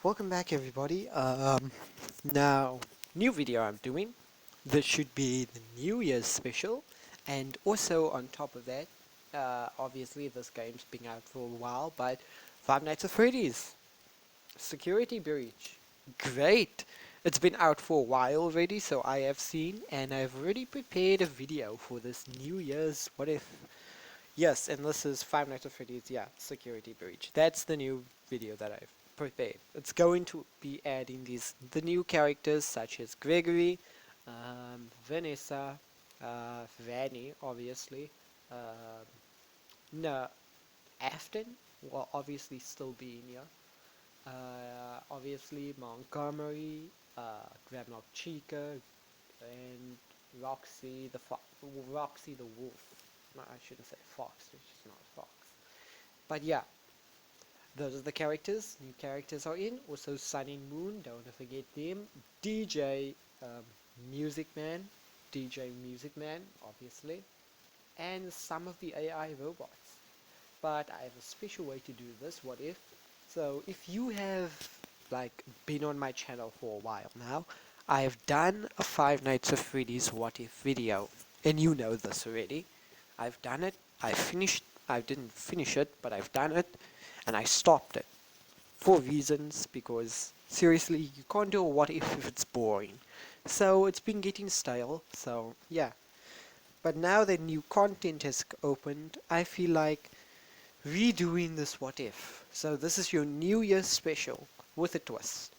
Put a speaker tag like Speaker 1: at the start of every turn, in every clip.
Speaker 1: Welcome back everybody. Now, new video I'm doing. This should be the New Year's special, and also on top of that, obviously this game's been out for a while, but Five Nights at Freddy's Security Breach. Great! It's been out for a while already, so I have seen, and I've already prepared a video for this New Year's What If. Yes, and this is Five Nights at Freddy's, yeah, Security Breach. That's the new video that I've prepared. It's going to be adding the new characters such as Gregory, Vanessa, Vanny, obviously, um, no, Afton will obviously still be in here. Obviously Montgomery, Glamrock Chica, and Roxy the wolf. No, I shouldn't say fox, which is not a fox. But yeah, those are the characters. New characters are in. Also Sun and Moon, don't forget them. DJ Music Man, DJ Music Man, obviously. And some of the AI robots. But I have a special way to do this, what if. So if you have like been on my channel for a while now, I have done a Five Nights at Freddy's what if video. And you know this already. I've done it, I didn't finish it, but I've done it, and I stopped it. For reasons, because seriously, you can't do a what if it's boring. So it's been getting stale, so yeah. But now that new content has opened, I feel like redoing this what if. So this is your New Year's special with a twist.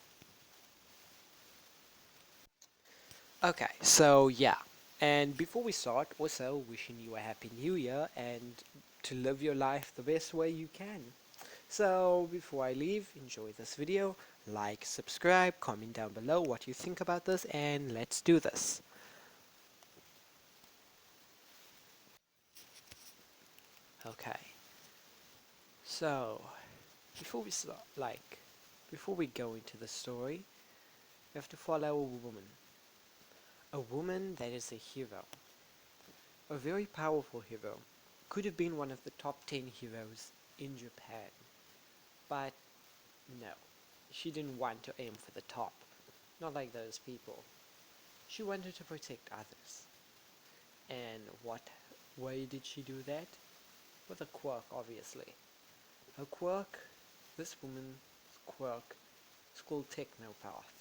Speaker 1: Okay, so yeah. And before we start, also wishing you a happy new year and to live your life the best way you can. So before I leave, enjoy this video, like, subscribe, comment down below what you think about this, and let's do this. Okay, so before we start, before we go into the story, we have to follow a woman that is a hero, a very powerful hero, could have been one of the top 10 heroes in Japan, but no, she didn't want to aim for the top, not like those people. She wanted to protect others. And what way did she do that? With a quirk, obviously. Her quirk, this woman's quirk, is called Technopath.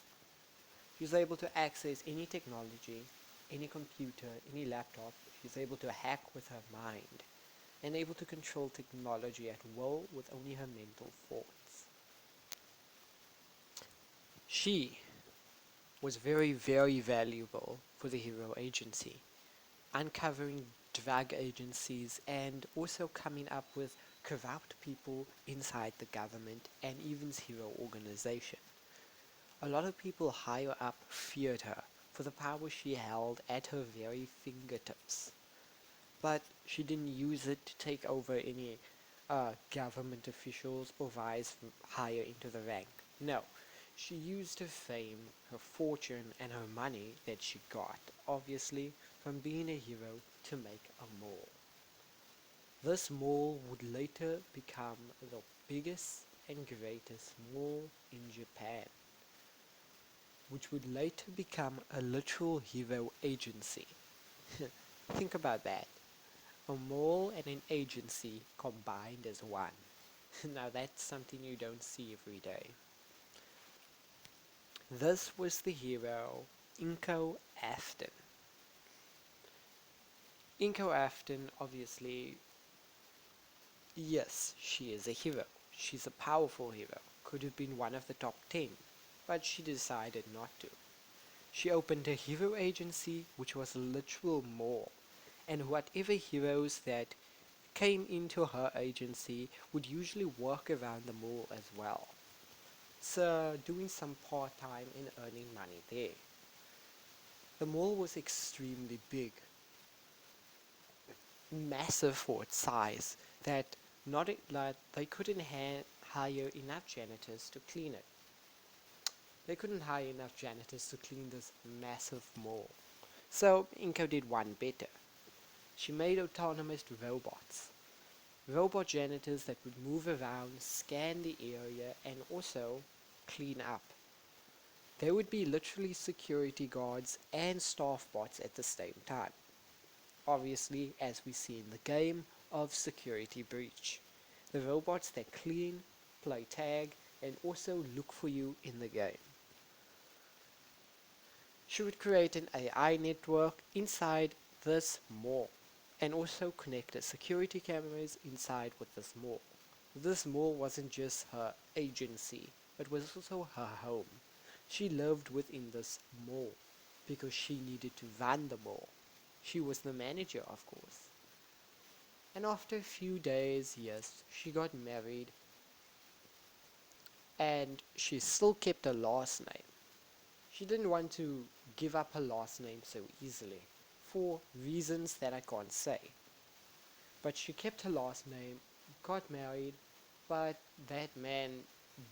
Speaker 1: She's able to access any technology, any computer, any laptop. She's able to hack with her mind, and able to control technology at will with only her mental thoughts. She was very, very valuable for the Hero Agency, uncovering drug agencies and also coming up with corrupt people inside the government and even Hero organization. A lot of people higher up feared her for the power she held at her very fingertips. But she didn't use it to take over any government officials or rise higher into the rank. No, she used her fame, her fortune, and her money that she got, obviously, from being a hero to make a mall. This mall would later become the biggest and greatest mall in Japan, which would later become a literal hero agency. Think about that. A mall and an agency combined as one. Now that's something you don't see every day. This was the hero, Inko Afton. Inko Afton, obviously, yes, she is a hero. She's a powerful hero. Could have been one of the top 10, but she decided not to. She opened a hero agency, which was a literal mall, and whatever heroes that came into her agency would usually work around the mall as well. So doing some part-time and earning money there. The mall was extremely big, massive for its size, that not like they couldn't hire enough janitors to clean it. They couldn't hire enough janitors to clean this massive mall. So Inko did one better. She made autonomous robots. Robot janitors that would move around, scan the area, and also clean up. There would be literally security guards and staff bots at the same time. Obviously, as we see in the game of Security Breach. The robots that clean, play tag, and also look for you in the game. She would create an AI network inside this mall and also connect the security cameras inside with this mall. This mall wasn't just her agency, it was also her home. She lived within this mall because she needed to run the mall. She was the manager, of course. And after a few days, yes, she got married and she still kept her last name. She didn't want to give up her last name so easily, for reasons that I can't say. But she kept her last name, got married, but that man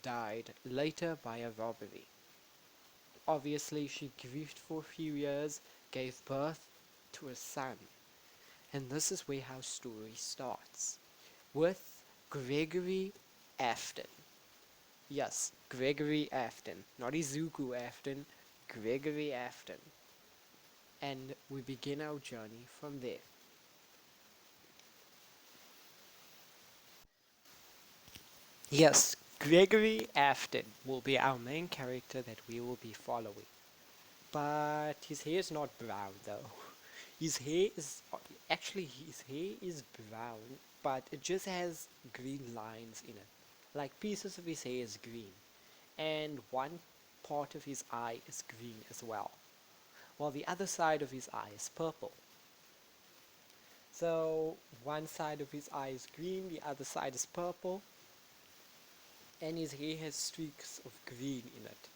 Speaker 1: died later by a robbery. Obviously, she grieved for a few years, gave birth to a son. And this is where our story starts, with Gregory Afton. Yes, Gregory Afton, not Izuku Afton, Gregory Afton. And we begin our journey from there. Yes, Gregory Afton will be our main character that we will be following. But his hair is not brown though. His hair is his hair is brown, but it just has green lines in it. Like pieces of his hair is green, and one part of his eye is green as well, while the other side of his eye is purple. So one side of his eye is green, the other side is purple, and his hair has streaks of green in it.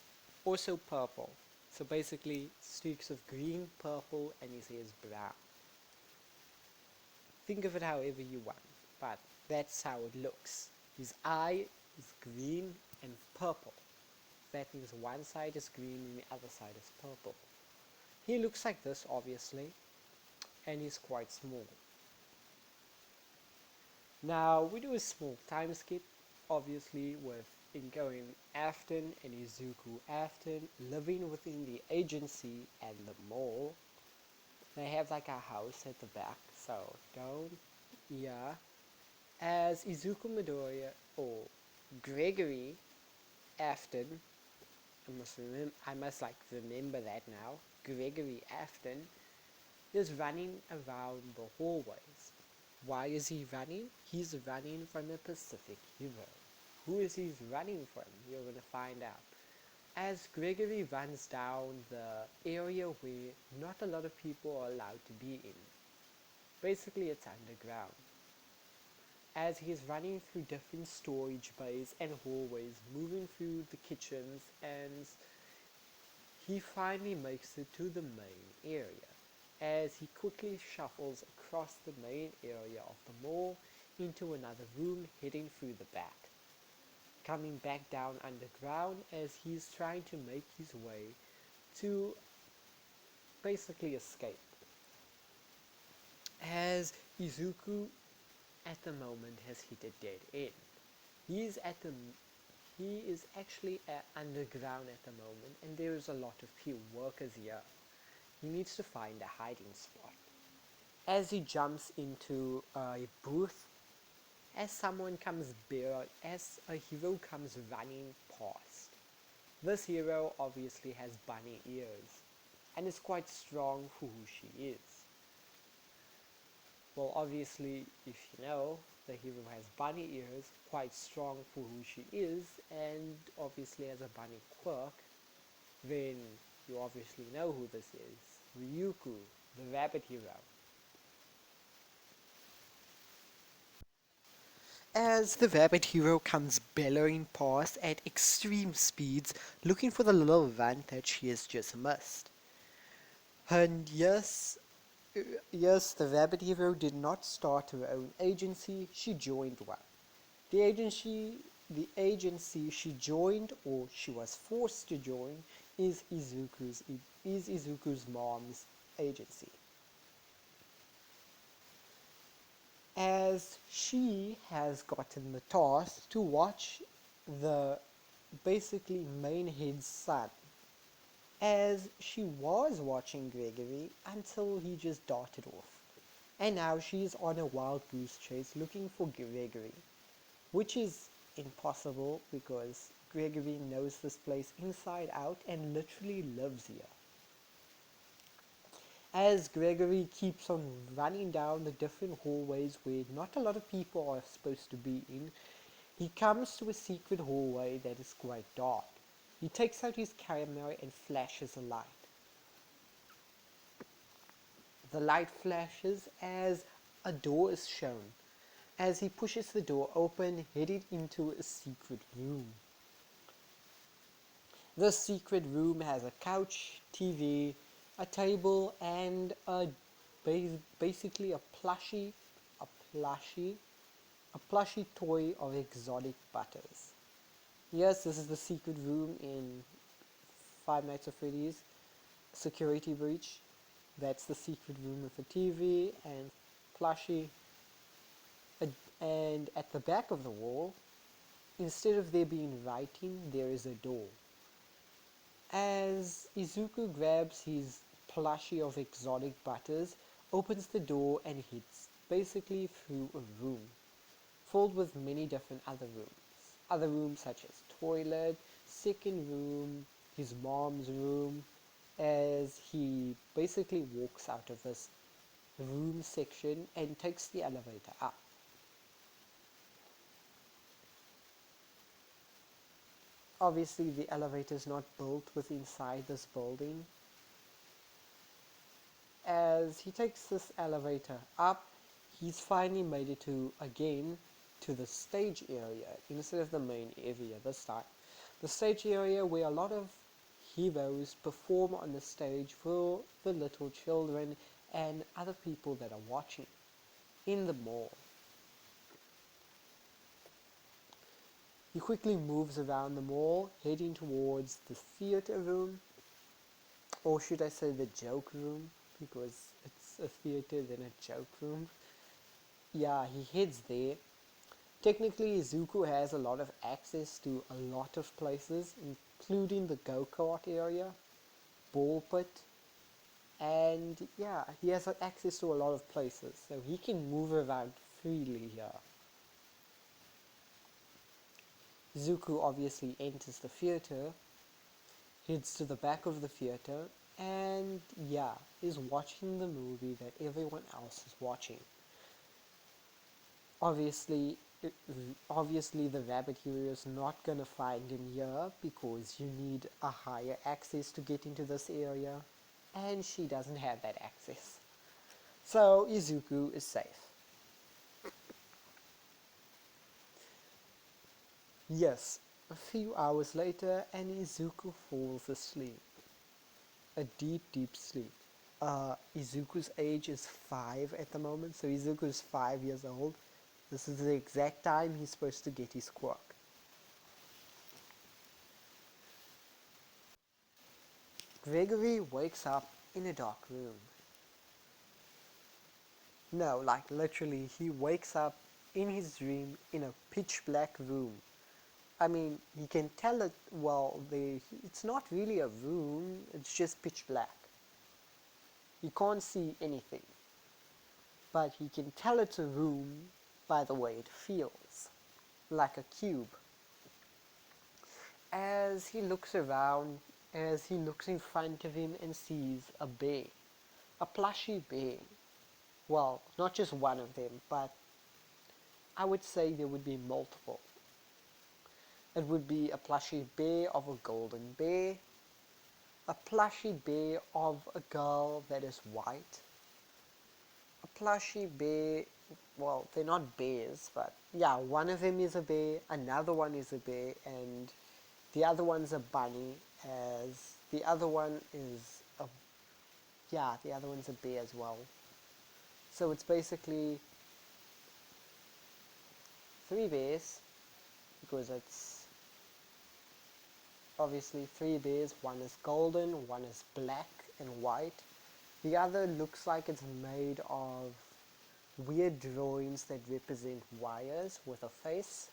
Speaker 1: Also purple. So basically streaks of green, purple, and his hair is brown. Think of it however you want, but that's how it looks. His eye is green and purple. That means one side is green and the other side is purple. He looks like this obviously, and he's quite small. Now we do a small time skip, obviously, with Inko and Afton and Izuku Afton living within the agency and the mall. They have like a house at the back, so don't, yeah. As Izuku Midoriya, or Gregory Afton, I must like remember that now, Gregory Afton is running around the hallways. Why is he running? He's running from a Pacific hero. Who is he running from? You're going to find out. As Gregory runs down the area where not a lot of people are allowed to be in. Basically, it's underground. As he's running through different storage bays and hallways, moving through the kitchens, and he finally makes it to the main area. As he quickly shuffles across the main area of the mall into another room, heading through the back. Coming back down underground as he's trying to make his way to basically escape. As Izuku at the moment has hit a dead end. He is at the he is actually underground at the moment, and there is a lot of few workers here. He needs to find a hiding spot. As he jumps into a booth, as a hero comes running past. This hero obviously has bunny ears, and is quite strong for who she is. Well, obviously, if you know, the hero has bunny ears, quite strong for who she is, and obviously has a bunny quirk, then you obviously know who this is. Ryuku, the rabbit hero. As the rabbit hero comes bellowing past at extreme speeds, looking for the little runt that she has just missed. And yes, the rabbit hero did not start her own agency, she joined one. The agency the agency she joined, or she was forced to join, is Izuku's mom's agency. As she has gotten the task to watch the basically main head's son, as she was watching Gregory until he just darted off. And now she's on a wild goose chase looking for Gregory, which is impossible because Gregory knows this place inside out and literally lives here. As Gregory keeps on running down the different hallways where not a lot of people are supposed to be in, he comes to a secret hallway that is quite dark. He takes out his camera and flashes a light. The light flashes as a door is shown. As he pushes the door open, heading into a secret room. This secret room has a couch, TV, a table, and basically a plushie, a plushie toy of exotic butters. Yes, this is the secret room in Five Nights at Freddy's Security Breach. That's the secret room with a TV and plushie. And at the back of the wall, instead of there being writing, there is a door. As Izuku grabs his plushie of exotic butters, opens the door and hits basically through a room filled with many different other rooms. Other rooms such as toilet, second room, his mom's room, as he basically walks out of this room section and takes the elevator up. Obviously the elevator is not built with inside this building. As he takes this elevator up, he's finally made it to the stage area instead of the main area this time. The stage area where a lot of heroes perform on the stage for the little children and other people that are watching in the mall. He quickly moves around the mall, heading towards the theater room, or should I say the joke room, because it's a theater then a joke room. Yeah, he heads there. Technically, Izuku has a lot of access to a lot of places, including the go-kart area, ball pit, and yeah, he has access to a lot of places, so he can move around freely here. Izuku obviously enters the theater, heads to the back of the theater, and yeah, is watching the movie that everyone else is watching. Obviously, obviously the rabbit hero is not gonna find him here because you need a higher access to get into this area, and she doesn't have that access. So Izuku is safe. Yes, a few hours later, and Izuku falls asleep. A deep, deep sleep. Izuku's age is 5 at the moment, so Izuku is 5 years old. This is the exact time he's supposed to get his quirk. Gregory wakes up in a dark room. No, like literally, he wakes up in his dream in a pitch black room. I mean, he can tell it, well, it's not really a room, it's just pitch black. He can't see anything, but he can tell it's a room by the way it feels, like a cube. As he looks around, as he looks in front of him and sees a bear, a plushy bear. Well, not just one of them, but I would say there would be multiple. It would be a plushy bear of a golden bear, a plushy bear of a girl that is white, a plushy bear, well, they're not bears, but yeah, one of them is a bear, another one is a bear, and the other one's a bunny, as the other one is a, yeah, the other one's a bear as well. So it's basically 3 bears, because it's obviously 3 bears, one is golden, one is black and white. The other looks like it's made of weird drawings that represent wires with a face.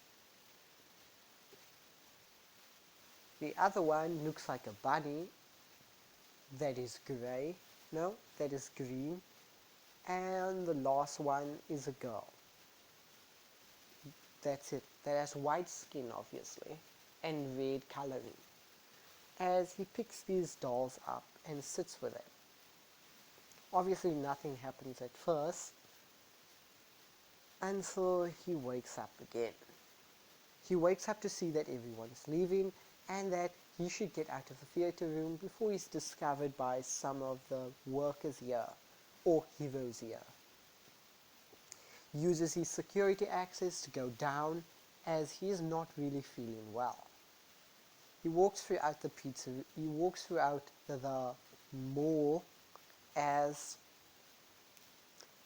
Speaker 1: The other one looks like a bunny that is grey, no, that is green, and the last one is a girl. That's it. That has white skin, obviously, and red coloring. As he picks these dolls up and sits with them. Obviously, nothing happens at first until he wakes up again. He wakes up to see that everyone's leaving and that he should get out of the theater room before he's discovered by some of the workers here, or heroes here. Uses his security access to go down as he is not really feeling well. He walks throughout the mall as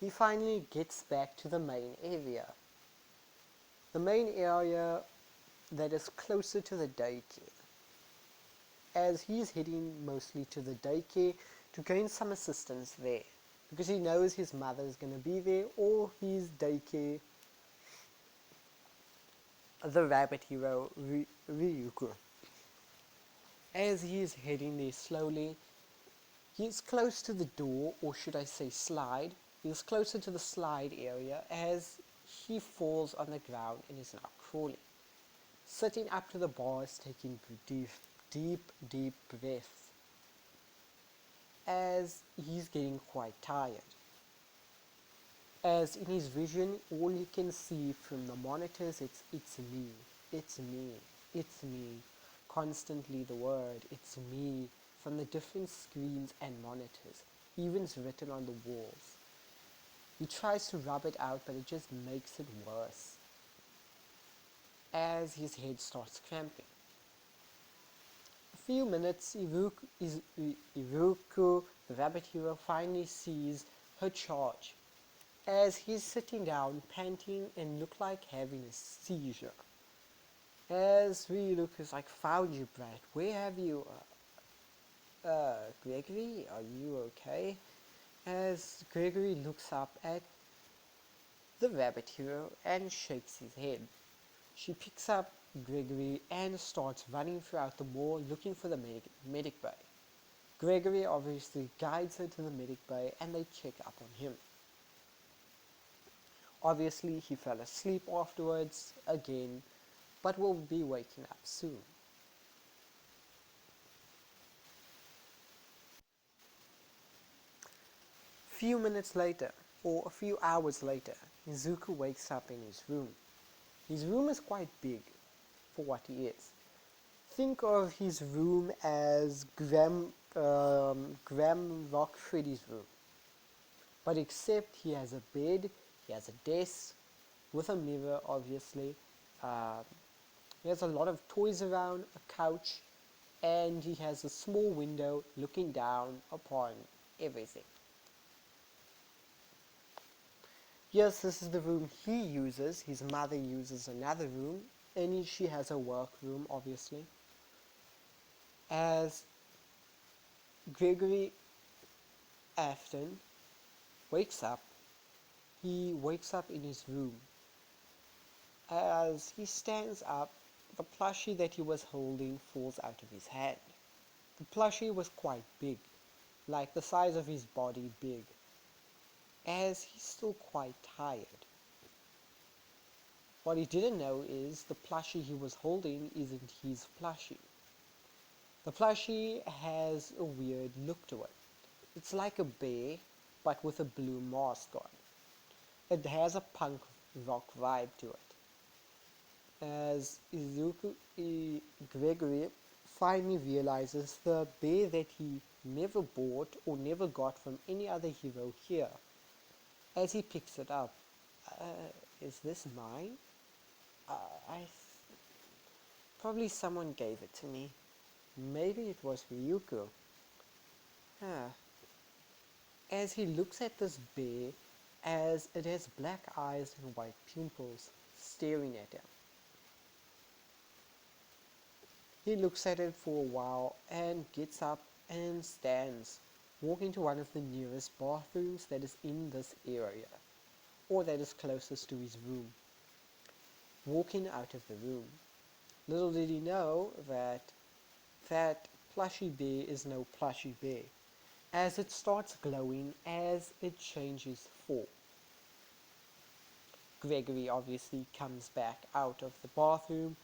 Speaker 1: he finally gets back to the main area. The main area that is closer to the daycare, as he's heading mostly to the daycare to gain some assistance there, because he knows his mother is going to be there, or his daycare, the rabbit hero Ryuko. As he is heading there slowly, he is close to the door, or should I say slide. He is closer to the slide area as he falls on the ground and is now crawling. Sitting up to the bars, taking deep breaths as he's getting quite tired. As in his vision, all you can see from the monitors, it's me, it's me, it's me. Constantly the word, it's me, from the different screens and monitors, even written on the walls. He tries to rub it out, but it just makes it worse as his head starts cramping. A few minutes, Iruku, the rabbit hero, finally sees her charge as he's sitting down, panting and look like having a seizure. As Ryuk is like, found you, brat. Where have you? Gregory, are you okay? As Gregory looks up at the rabbit hero and shakes his head. She picks up Gregory and starts running throughout the mall looking for the medic bay. Gregory obviously guides her to the medic bay and they check up on him. Obviously, he fell asleep afterwards again, but will be waking up soon. Few minutes later, or a few hours later, Izuku wakes up in his room. His room is quite big for what he is. Think of his room as Glamrock Freddy's room. But except he has a bed, he has a desk with a mirror, obviously. He has a lot of toys around, a couch, and he has a small window looking down upon everything. Yes, this is the room he uses. His mother uses another room, and she has a work room, obviously. As Gregory Afton wakes up, he wakes up in his room. As he stands up, the plushie that he was holding falls out of his hand. The plushie was quite big, like the size of his body big, as he's still quite tired. What he didn't know is the plushie he was holding isn't his plushie. The plushie has a weird look to it. It's like a bear, but with a blue mask on. It has a punk rock vibe to it. As Gregory finally realizes the bear that he never bought or never got from any other hero here. As he picks it up, is this mine? Probably someone gave it to me. Maybe it was Ryuko. Huh. As he looks at this bear, as it has black eyes and white pupils staring at him. He looks at it for a while and gets up and stands, walking to one of the nearest bathrooms that is in this area, or that is closest to his room. Walking out of the room. Little did he know that that plushy bear is no plushy bear, as it starts glowing as it changes form. Gregory obviously comes back out of the bathroom,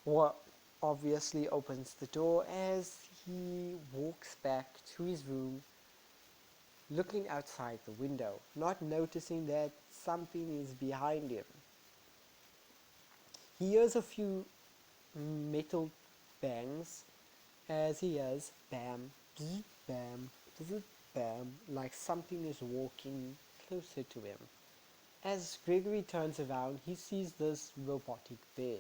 Speaker 1: or obviously opens the door as he walks back to his room, looking outside the window, not noticing that something is behind him. He hears a few metal bangs as he hears bam, bzz, bam, bzz, bam, like something is walking closer to him. As Gregory turns around, he sees this robotic bear.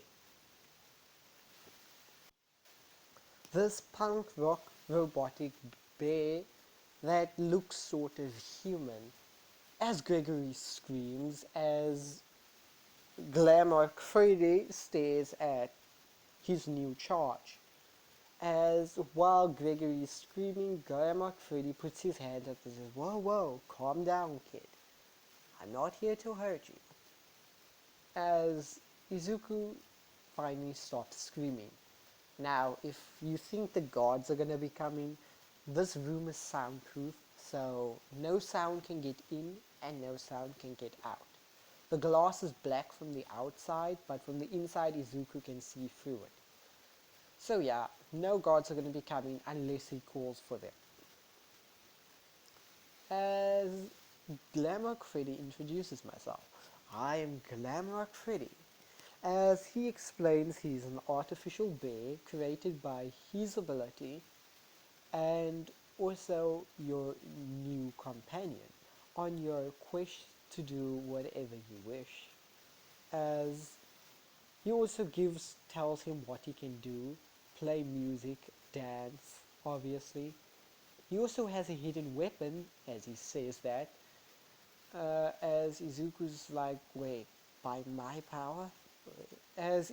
Speaker 1: This punk rock robotic bear that looks sort of human. As Gregory screams, as Glamrock Freddy stares at his new charge. As while Gregory is screaming, Glamrock Freddy puts his hand up and says, "Whoa, whoa, calm down, kid. I'm not here to hurt you." As Izuku finally stops screaming. Now, if you think the guards are gonna be coming, this room is soundproof, so no sound can get in and no sound can get out. The glass is black from the outside, but from the inside Izuku can see through it. So yeah, no guards are going to be coming unless he calls for them. As Glamrock Freddy introduces myself, I am Glamrock Freddy. As he explains he's an artificial bear created by his ability and also your new companion on your quest to do whatever you wish. As he also tells him what he can do, play music, dance, obviously. He also has a hidden weapon, as he says that, as Izuku's like, wait, by my power? As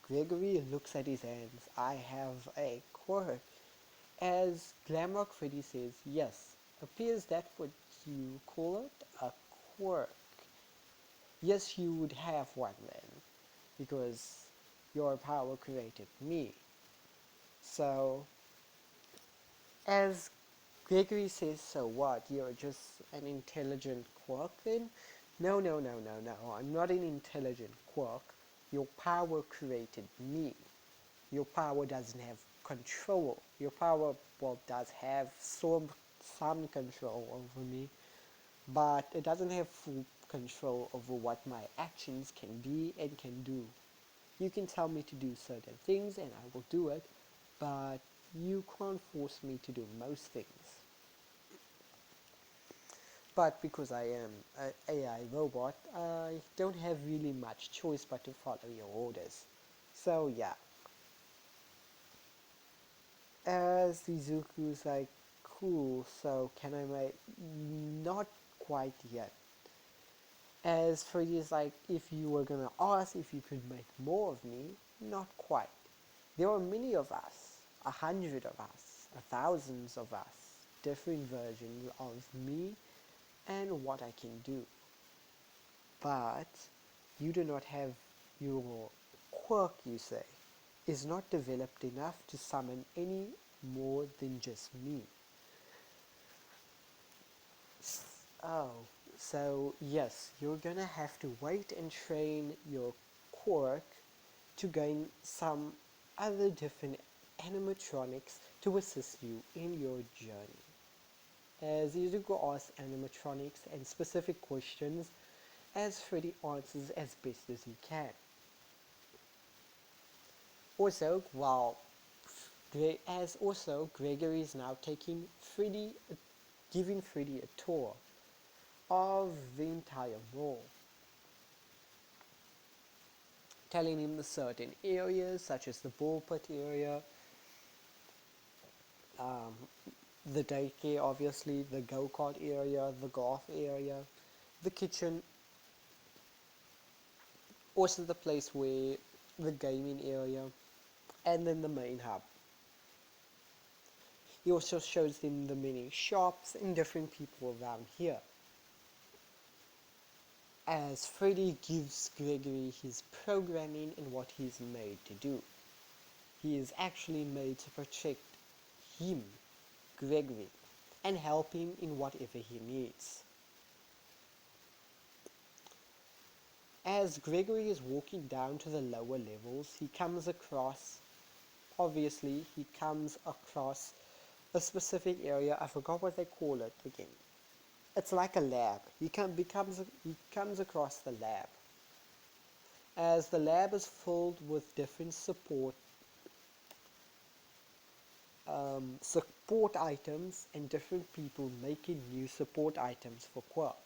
Speaker 1: Gregory looks at his hands, I have a quirk. As Glamrock Freddy says, yes, appears that what you call it? A quirk. Yes, you would have one then, because your power created me. So, as Gregory says, so what? You're just an intelligent quirk then? No, no, no, no, no. I'm not an intelligent quirk. Your power created me. Your power doesn't have control. Your power, well, does have some control over me, but it doesn't have full control over what my actions can be and can do. You can tell me to do certain things and I will do it, but you can't force me to do most things. But because I am an AI robot, I don't have really much choice but to follow your orders. So yeah. As Izuku's like, cool, so can I make... Not quite yet. As Freddy is like, if you were gonna ask if you could make more of me, not quite. There are many of us, 100 of us, thousands of us, different versions of me and what I can do. But you do not have your quirk, you say, is not developed enough to summon any more than just me. Oh, so yes, you're gonna have to wait and train your quirk to gain some other different animatronics to assist you in your journey. As Izuku asks animatronics and specific questions, as Freddy answers as best as he can. Also, Gregory is now giving Freddy a tour of the entire mall, telling him the certain areas such as the ball pit area, um, the daycare obviously, the go-kart area, the golf area, the kitchen, also the place where the gaming area, and then the main hub. He also shows them the many shops and different people around here. As Freddy gives Gregory his programming and what he's made to do. He is actually made to protect him, Gregory, and help him in whatever he needs. As Gregory is walking down to the lower levels, he comes across a specific area. I forgot what they call it again. It's like a lab. He comes across the lab. As the lab is filled with different support items and different people making new support items for Quirk.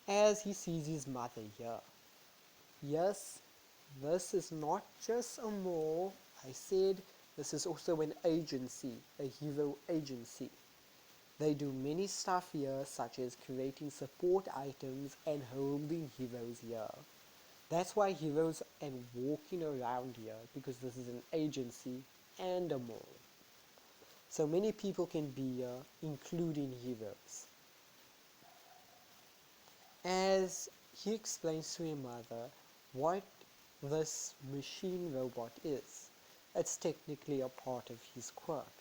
Speaker 1: As he sees his mother here. Yes, this is not just a mall. I said this is also an agency, a hero agency. They do many stuff here, such as creating support items and holding heroes here. That's why heroes are walking around here, because this is an agency and a mall. So many people can be here, including heroes. As he explains to his mother what this machine robot is, it's technically a part of his quirk,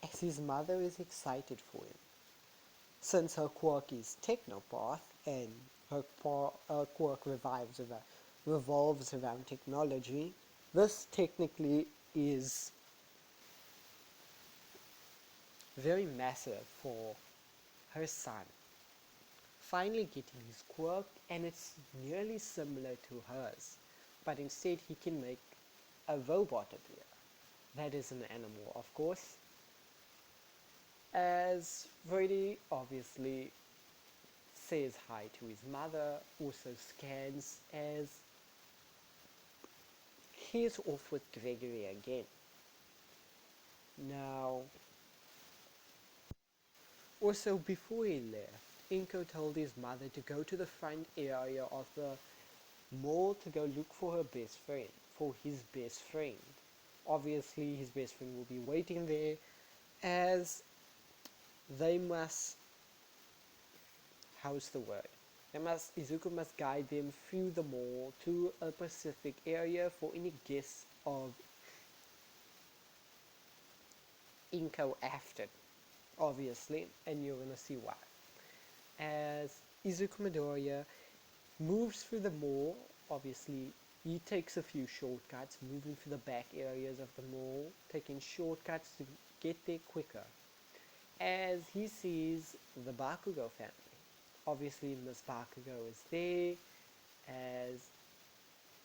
Speaker 1: as his mother is excited for him. Since her quirk is Technopath and her quirk revolves around technology, this technically is very massive for her son finally getting his quirk, and it's nearly similar to hers, but instead he can make a robot appear. That is an animal, of course. As Freddy obviously says hi to his mother, also scans as he's off with Gregory again. Now, also before he left, Inko told his mother to go to the front area of the mall to go look for his best friend. Obviously, his best friend will be waiting there, as they must, how's the word? Izuku must guide them through the mall to a specific area for any guests of Inko after, obviously, and you're gonna see why. As Izuku Midoriya moves through the mall, obviously he takes a few shortcuts, moving through the back areas of the mall, taking shortcuts to get there quicker. As he sees the Bakugo family, obviously Miss Bakugo is there, as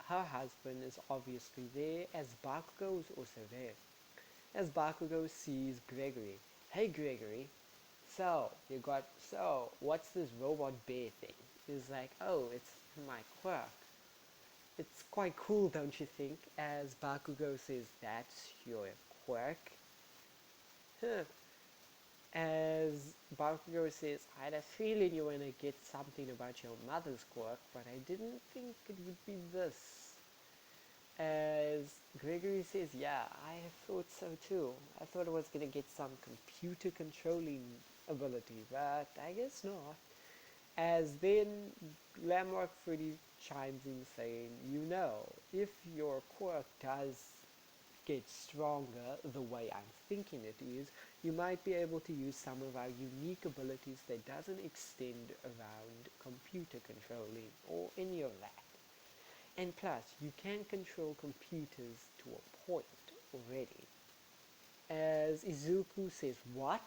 Speaker 1: her husband is obviously there, as Bakugo is also there. As Bakugo sees Gregory, hey Gregory, what's this robot bear thing? He's like, oh, it's my quirk. It's quite cool, don't you think? As Bakugo says, that's your quirk? Huh. As Bakugo says, I had a feeling you were gonna get something about your mother's quirk, but I didn't think it would be this. As Gregory says, yeah, I thought so too. I thought I was gonna get some computer controlling ability, but I guess not. As then Glamrock Freddy chimes in saying, if your quirk does get stronger the way I'm thinking it is, you might be able to use some of our unique abilities that doesn't extend around computer controlling or any of that. And plus, you can control computers to a point already. As Izuku says, what?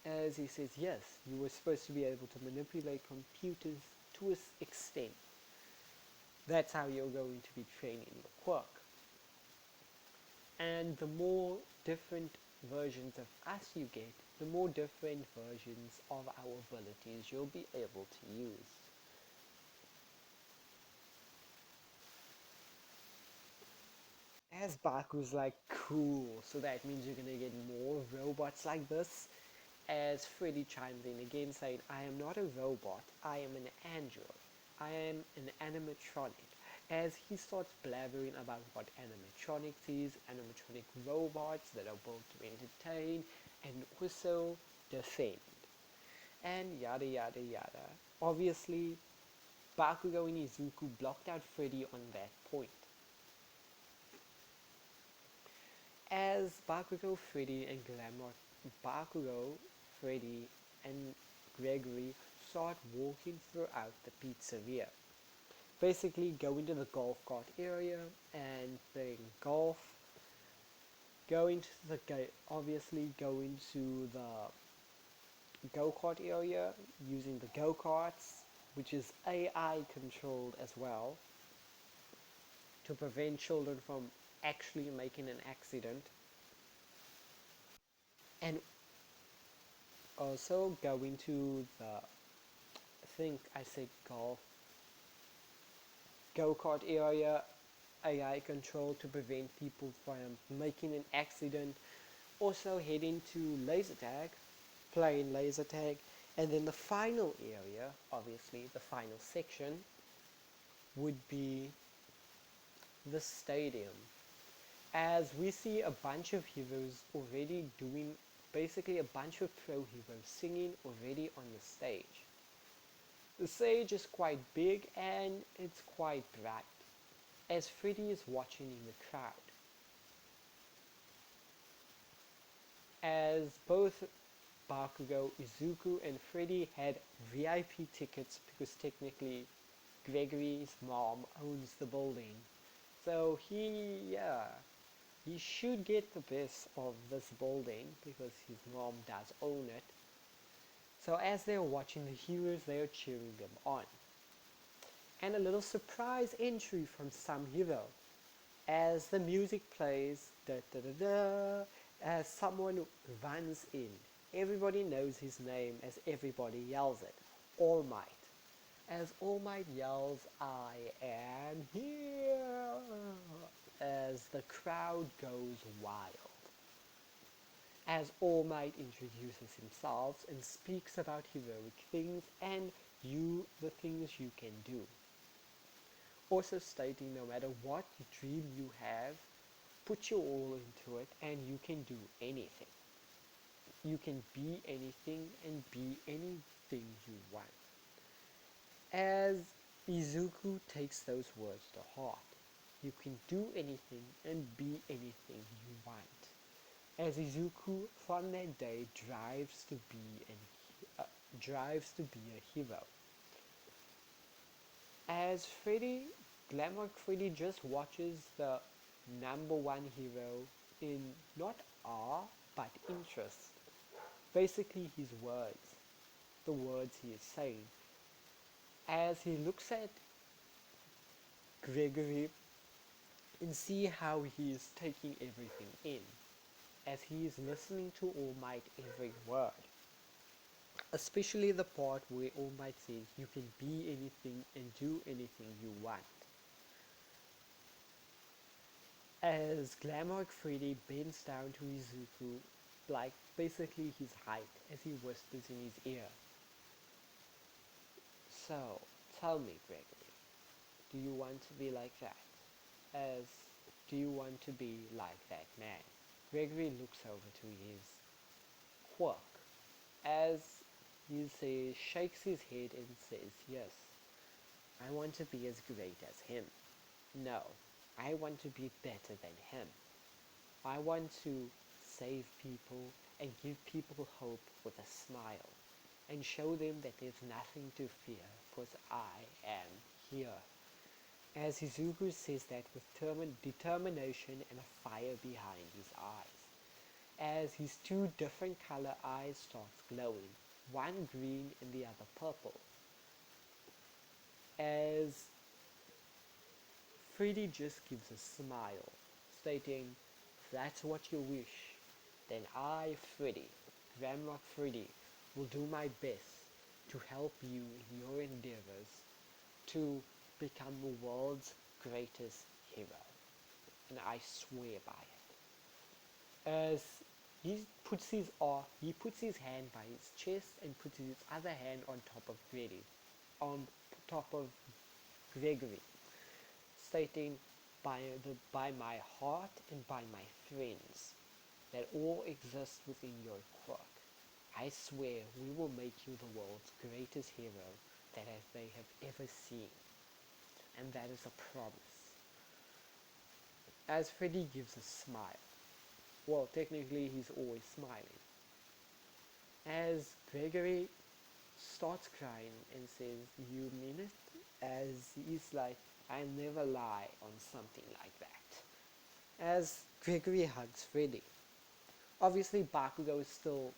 Speaker 1: As he says, yes, you were supposed to be able to manipulate computers to an extent. That's how you're going to be training your quirk. And the more different versions of us you get, the more different versions of our abilities you'll be able to use. As Baku's like, cool, so that means you're gonna get more robots like this. As Freddy chimes in again saying, I am not a robot, I am an android. I am an animatronic. As he starts blabbering about what animatronics is, animatronic robots that are built to entertain and also defend. And yada yada yada. Obviously, Bakugo and Izuku blocked out Freddy on that point. As Bakugo, Freddy, and Glamrock, Bakugo, Freddy, and Gregory start walking throughout the pizzeria. Basically, going to the golf cart area and playing golf. Going to obviously going to the go-kart area, using the go-karts, which is AI controlled as well, to prevent children from actually making an accident. And also going to the, I think I said golf, go-kart area, AI control to prevent people from making an accident. Also heading to laser tag, playing laser tag. And then the final area, obviously the final section, would be the stadium. As we see a bunch of heroes already doing, basically a bunch of pro heroes singing already on the stage. The stage is quite big and it's quite bright, as Freddy is watching in the crowd. As both Bakugo, Izuku and Freddy had VIP tickets because technically Gregory's mom owns the building. So he should get the best of this building because his mom does own it. So as they're watching the heroes, they are cheering them on. And a little surprise entry from some hero. As the music plays, da da da da, as someone runs in. Everybody knows his name as everybody yells it. All Might. As All Might yells, "I am here," as the crowd goes wild. As All Might introduces himself and speaks about heroic things and the things you can do. Also stating no matter what dream you have, put your all into it and you can do anything. You can be anything and be anything you want. As Izuku takes those words to heart, you can do anything and be anything you want. As Izuku from that day drives to be a hero. As Freddy, Glamrock Freddy just watches the number one hero in not awe but interest. Basically his words, the words he is saying. As he looks at Gregory and see how he is taking everything in. As he is listening to All Might every word. Especially the part where All Might says you can be anything and do anything you want. As Glamrock Freddy bends down to Izuku, like basically his height, as he whispers in his ear. So, tell me, Gregory, do you want to be like that? As, do you want to be like that man? Gregory looks over to his quirk, as he shakes his head and says, yes, I want to be as great as him. No, I want to be better than him. I want to save people and give people hope with a smile and show them that there's nothing to fear because I am here. As Izuku says that with determination and a fire behind his eyes. As his two different color eyes starts glowing, one green and the other purple. As Freddy just gives a smile, stating, if that's what you wish, then I, Freddy, Glamrock Freddy, will do my best to help you in your endeavors to become the world's greatest hero. And I swear by it. As he puts his hand by his chest and puts his other hand on top of Gregory, stating, by my heart and by my friends that all exist within your quirk, I swear we will make you the world's greatest hero that they have ever seen. And that is a promise. As Freddy gives a smile, Well, technically he's always smiling. As Gregory starts crying and says, "You mean it?" As he's like, "I never lie on something like that." As Gregory hugs Freddy. Obviously Bakugo is still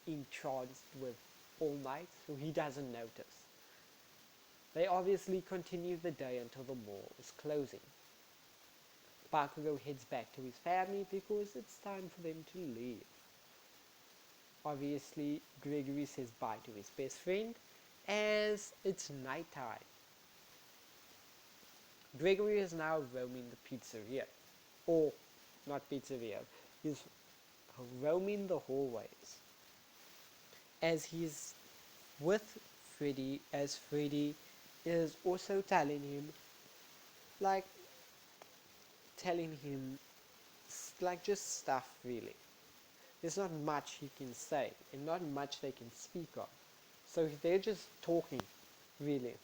Speaker 1: entranced with All Might, so he doesn't notice. They obviously continue the day until the mall is closing. Bakugo heads back to his family because it's time for them to leave. Obviously, Gregory says bye to his best friend as it's nighttime. Gregory is now roaming the pizzeria. Or, not pizzeria, he's roaming the hallways. As he's with Freddy, as Freddy is also like, telling him, like, just stuff really. There's not much he can say, and not much they can speak of. So they're just talking, really.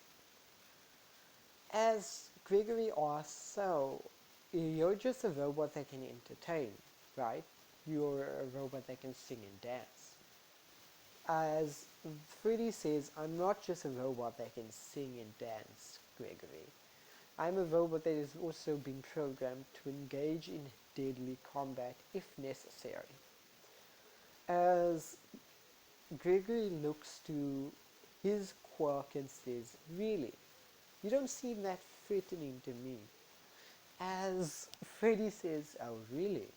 Speaker 1: As Gregory asks, "So, you're just a robot that can entertain, right? You're a robot that can sing and dance." As Freddy says, "I'm not just a robot that can sing and dance, Gregory. I'm a robot that has also been programmed to engage in deadly combat if necessary." As Gregory looks to his quirk and says, "Really? You don't seem that threatening to me." As Freddy says, "Oh, really?"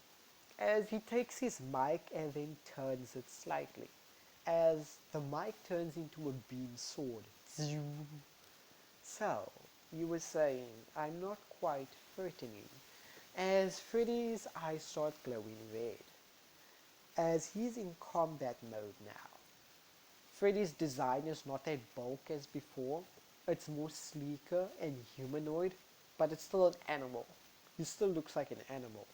Speaker 1: As he takes his mic and then turns it slightly. As the mic turns into a beam sword. "So, you were saying I'm not quite threatening." As Freddy's eyes start glowing red. As he's in combat mode now. Freddy's design is not that bulk as before. It's more sleeker and humanoid, but it's still an animal. He still looks like an animal.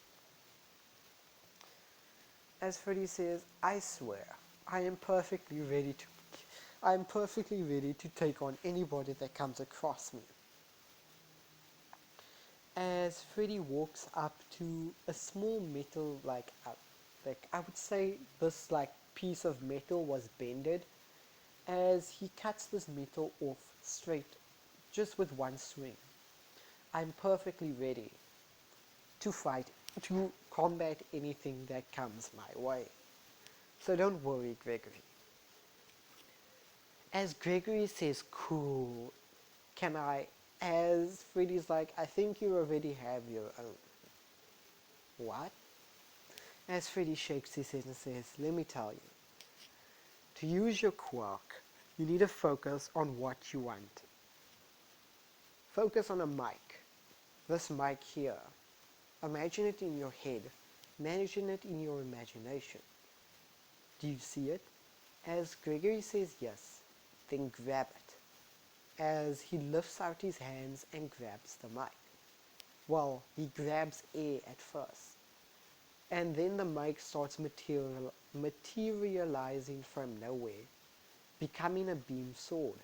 Speaker 1: As Freddy says, "I swear, I am perfectly ready to take on anybody that comes across me." As Freddy walks up to a small metal, like I would say this like piece of metal was bended. As he cuts this metal off straight, just with one swing. "I'm perfectly ready to fight, to combat anything that comes my way. So don't worry, Gregory." As Gregory says, "Cool, can I?" As Freddy's like, "I think you already have your own." "What?" As Freddy shakes his head and says, "Let me tell you. To use your quirk, you need to focus on what you want. Focus on a mic. This mic here. Imagine it in your head. Imagine it in your imagination. Do you see it?" As Gregory says yes, then grab it. As he lifts out his hands and grabs the mic. Well, he grabs air at first. And then the mic starts materializing from nowhere, becoming a beam sword.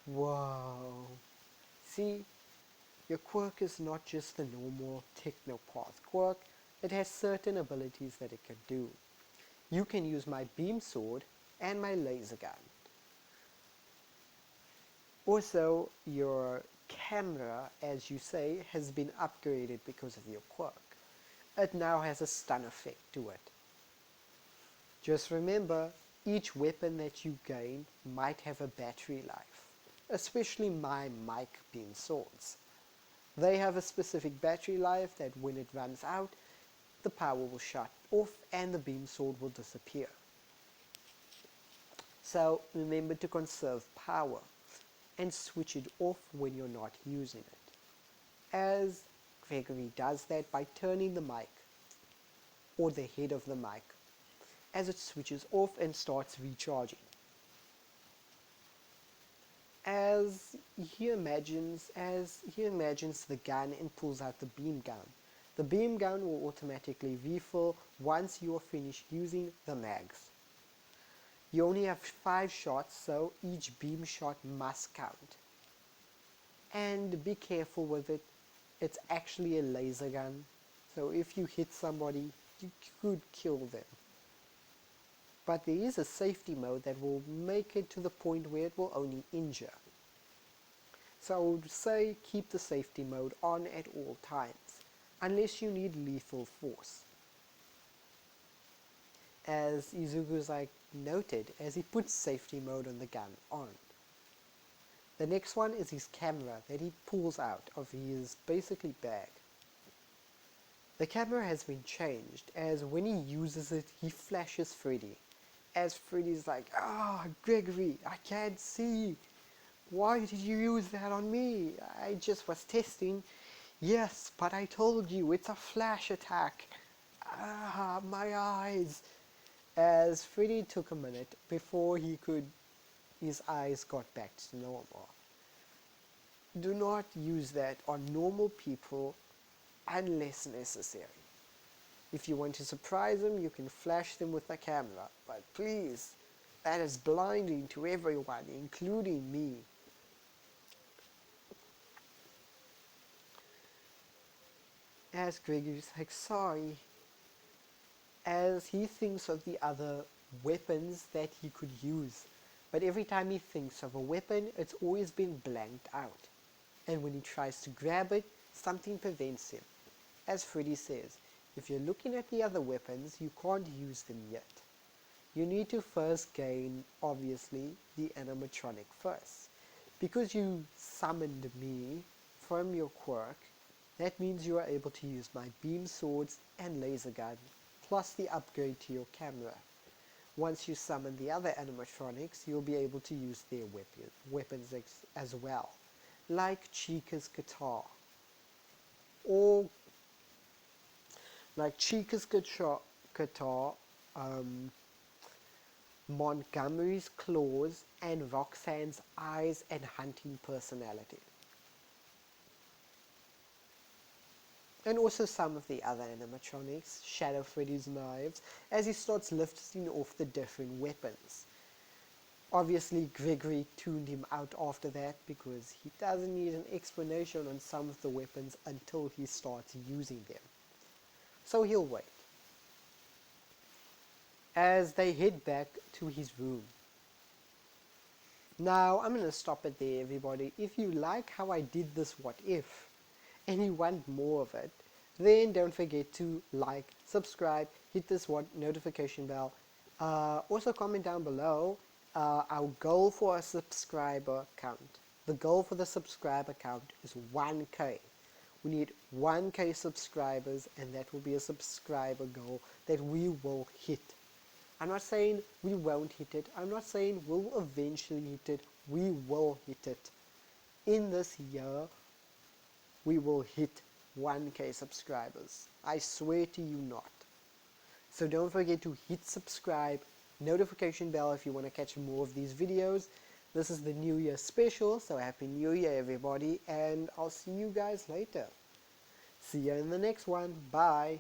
Speaker 1: Whoa. See, your quirk is not just the normal Technopath quirk, it has certain abilities that it can do. You can use my beam sword and my laser gun. Also, your camera, as you say, has been upgraded because of your quirk. It now has a stun effect to it. Just remember, each weapon that you gain might have a battery life, especially my mic beam swords. They have a specific battery life that when it runs out, the power will shut off and the beam sword will disappear. So remember to conserve power and switch it off when you're not using it. As Gregory does that by turning the mic, or the head of the mic, as it switches off and starts recharging. As he imagines the gun and pulls out the beam gun. The beam gun will automatically refill once you are finished using the mags. You only have 5 shots, so each beam shot must count. And be careful with it. It's actually a laser gun, so if you hit somebody, you could kill them. But there is a safety mode that will make it to the point where it will only injure. So I would say keep the safety mode on at all times, unless you need lethal force. As Izuku's noted, as he puts safety mode on the gun on. The next one is his camera that he pulls out of his basically bag. The camera has been changed, as when he uses it, he flashes Freddy. As Freddy's like, Gregory, I can't see. Why did you use that on me? I just was testing. Yes, but I told you, it's a flash attack. My eyes. As Freddy took a minute before his eyes got back to normal. Do not use that on normal people unless necessary. If you want to surprise them, you can flash them with a camera, but please, that is blinding to everyone, including me. As Gregory's like, sorry, as he thinks of the other weapons that he could use, but every time he thinks of a weapon, it's always been blanked out. And when he tries to grab it, something prevents him. As Freddy says, if you're looking at the other weapons, you can't use them yet. You need to first gain, obviously, the animatronic first. Because you summoned me from your quirk, that means you are able to use my beam swords and laser gun, plus the upgrade to your camera. Once you summon the other animatronics, you'll be able to use their weapons as well, like Chica's guitar, or like Chica's guitar, Montgomery's claws, and Roxanne's eyes and hunting personality. And also some of the other animatronics, Shadow Freddy's knives, as he starts lifting off the different weapons. Obviously Gregory tuned him out after that because he doesn't need an explanation on some of the weapons until he starts using them. So he'll wait. As they head back to his room. Now I'm going to stop it there, everybody. If you like how I did this what if, and you want more of it, then don't forget to like, subscribe, hit this notification bell. Also comment down below our goal for a subscriber count. The goal for the subscriber count is 1K. We need 1K subscribers, and that will be a subscriber goal that we will hit. I'm not saying we won't hit it. I'm not saying we'll eventually hit it. We will hit it. In this year, we will hit 1K subscribers. I swear to you not. So don't forget to hit subscribe, notification bell if you want to catch more of these videos. This is the New Year special, so Happy New Year everybody, and I'll see you guys later. See you in the next one. Bye.